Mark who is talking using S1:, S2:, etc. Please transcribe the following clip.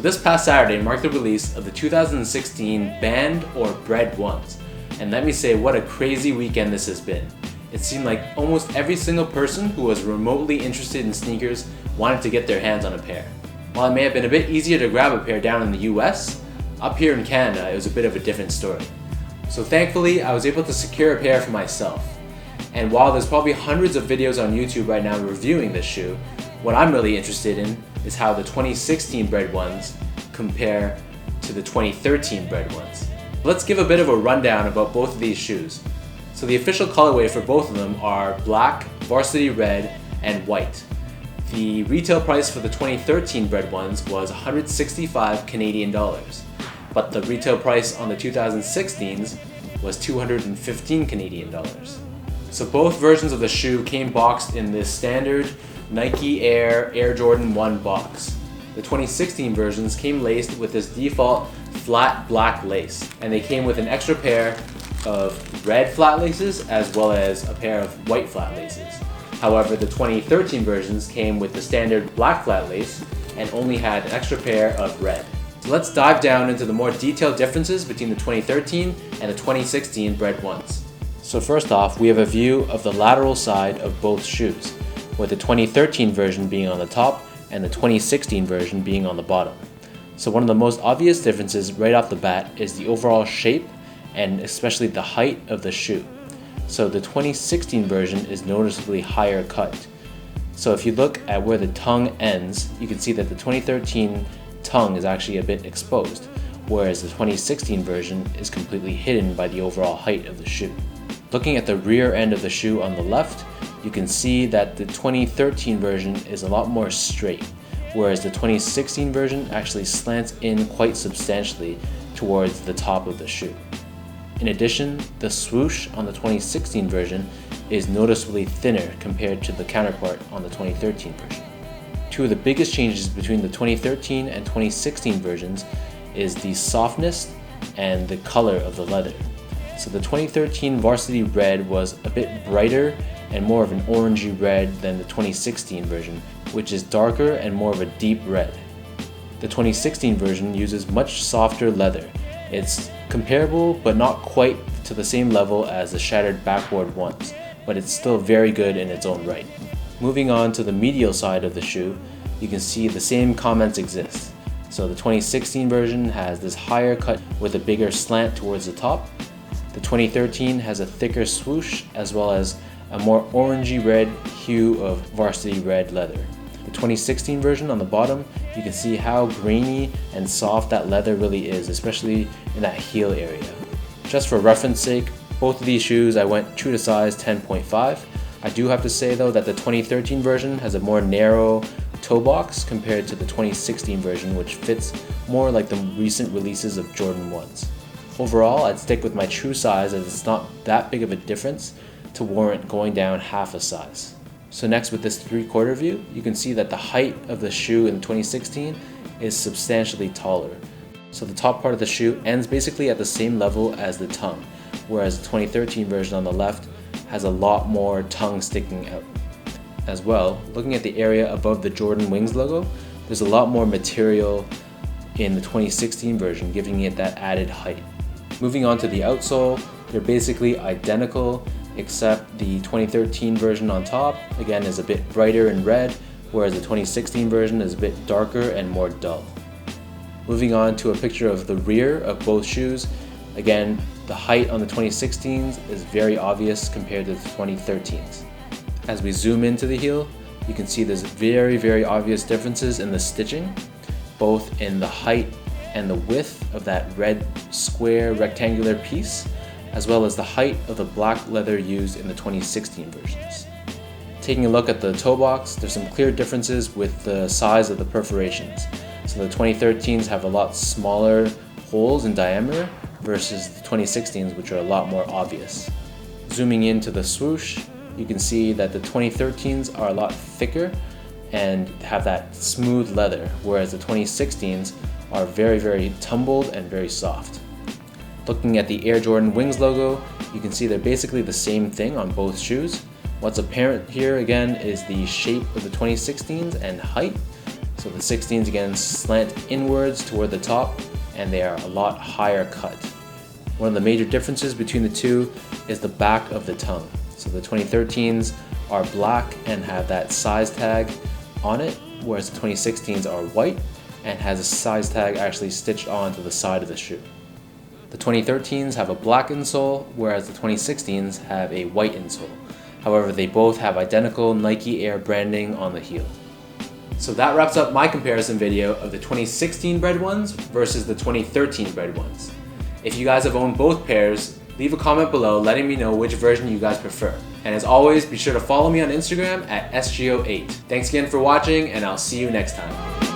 S1: this past Saturday marked the release of the 2016 Banned or Bred ones. And let me say, what a crazy weekend this has been. It seemed like almost every single person who was remotely interested in sneakers wanted to get their hands on a pair. While it may have been a bit easier to grab a pair down in the US, up here in Canada it was a bit of a different story. So thankfully I was able to secure a pair for myself. And while there's probably hundreds of videos on YouTube right now reviewing this shoe, what I'm really interested in is how the 2016 Bred ones compare to the 2013 Bred ones. Let's give a bit of a rundown about both of these shoes. So the official colorway for both of them are black, varsity red, and white. The retail price for the 2013 Bred ones was 165 Canadian dollars, but the retail price on the 2016s was 215 Canadian dollars. So both versions of the shoe came boxed in this standard Nike Air Jordan 1 box. The 2016 versions came laced with this default flat black lace, and they came with an extra pair of red flat laces as well as a pair of white flat laces. However, the 2013 versions came with the standard black flat lace and only had an extra pair of red. So let's dive down into the more detailed differences between the 2013 and the 2016 Bred ones. So first off, we have a view of the lateral side of both shoes, with the 2013 version being on the top and the 2016 version being on the bottom. So one of the most obvious differences right off the bat is the overall shape and especially the height of the shoe. So the 2016 version is noticeably higher cut. So if you look at where the tongue ends, you can see that the 2013 tongue is actually a bit exposed, whereas the 2016 version is completely hidden by the overall height of the shoe. Looking at the rear end of the shoe on the left, you can see that the 2013 version is a lot more straight, whereas the 2016 version actually slants in quite substantially towards the top of the shoe. In addition, the swoosh on the 2016 version is noticeably thinner compared to the counterpart on the 2013 version. Two of the biggest changes between the 2013 and 2016 versions is the softness and the color of the leather. So the 2013 Varsity Red was a bit brighter and more of an orangey red than the 2016 version, which is darker and more of a deep red. The 2016 version uses much softer leather. It's comparable but not quite to the same level as the shattered backboard ones, but it's still very good in its own right. Moving on to the medial side of the shoe, you can see the same comments exist. So the 2016 version has this higher cut with a bigger slant towards the top. The 2013 has a thicker swoosh as well as a more orangey red hue of varsity red leather. The 2016 version on the bottom, you can see how grainy and soft that leather really is, especially in that heel area. Just for reference sake, both of these shoes I went true to size 10.5. I do have to say though that the 2013 version has a more narrow toe box compared to the 2016 version, which fits more like the recent releases of Jordan 1s. Overall, I'd stick with my true size as it's not that big of a difference to warrant going down half a size. So next, with this 3/4 view, you can see that the height of the shoe in 2016 is substantially taller. So the top part of the shoe ends basically at the same level as the tongue, whereas the 2013 version on the left has a lot more tongue sticking out. As well, looking at the area above the Jordan Wings logo, there's a lot more material in the 2016 version, giving it that added height. Moving on to the outsole, they're basically identical, except the 2013 version on top, again, is a bit brighter in red, whereas the 2016 version is a bit darker and more dull. Moving on to a picture of the rear of both shoes, again, the height on the 2016s is very obvious compared to the 2013s. As we zoom into the heel, you can see there's very obvious differences in the stitching, both in the height and the width of that red square rectangular piece, as well as the height of the black leather used in the 2016 versions. Taking a look at the toe box, there's some clear differences with the size of the perforations. So the 2013s have a lot smaller holes in diameter versus the 2016s, which are a lot more obvious. Zooming into the swoosh, you can see that the 2013s are a lot thicker and have that smooth leather, whereas the 2016s are very tumbled and very soft. Looking at the Air Jordan Wings logo, you can see they're basically the same thing on both shoes. What's apparent here again is the shape of the 2016s and height. So So the 16s again slant inwards toward the top, and they are a lot higher cut. One of the major differences between the two is the back of the tongue. So the 2013s are black and have that size tag on it, whereas the 2016s are white and has a size tag actually stitched onto the side of the shoe. The 2013s have a black insole, whereas the 2016s have a white insole. However, they both have identical Nike Air branding on the heel. So that wraps up my comparison video of the 2016 Bred ones versus the 2013 Bred ones. If you guys have owned both pairs, leave a comment below letting me know which version you guys prefer. And as always, be sure to follow me on Instagram at SGO8. Thanks again for watching, and I'll see you next time.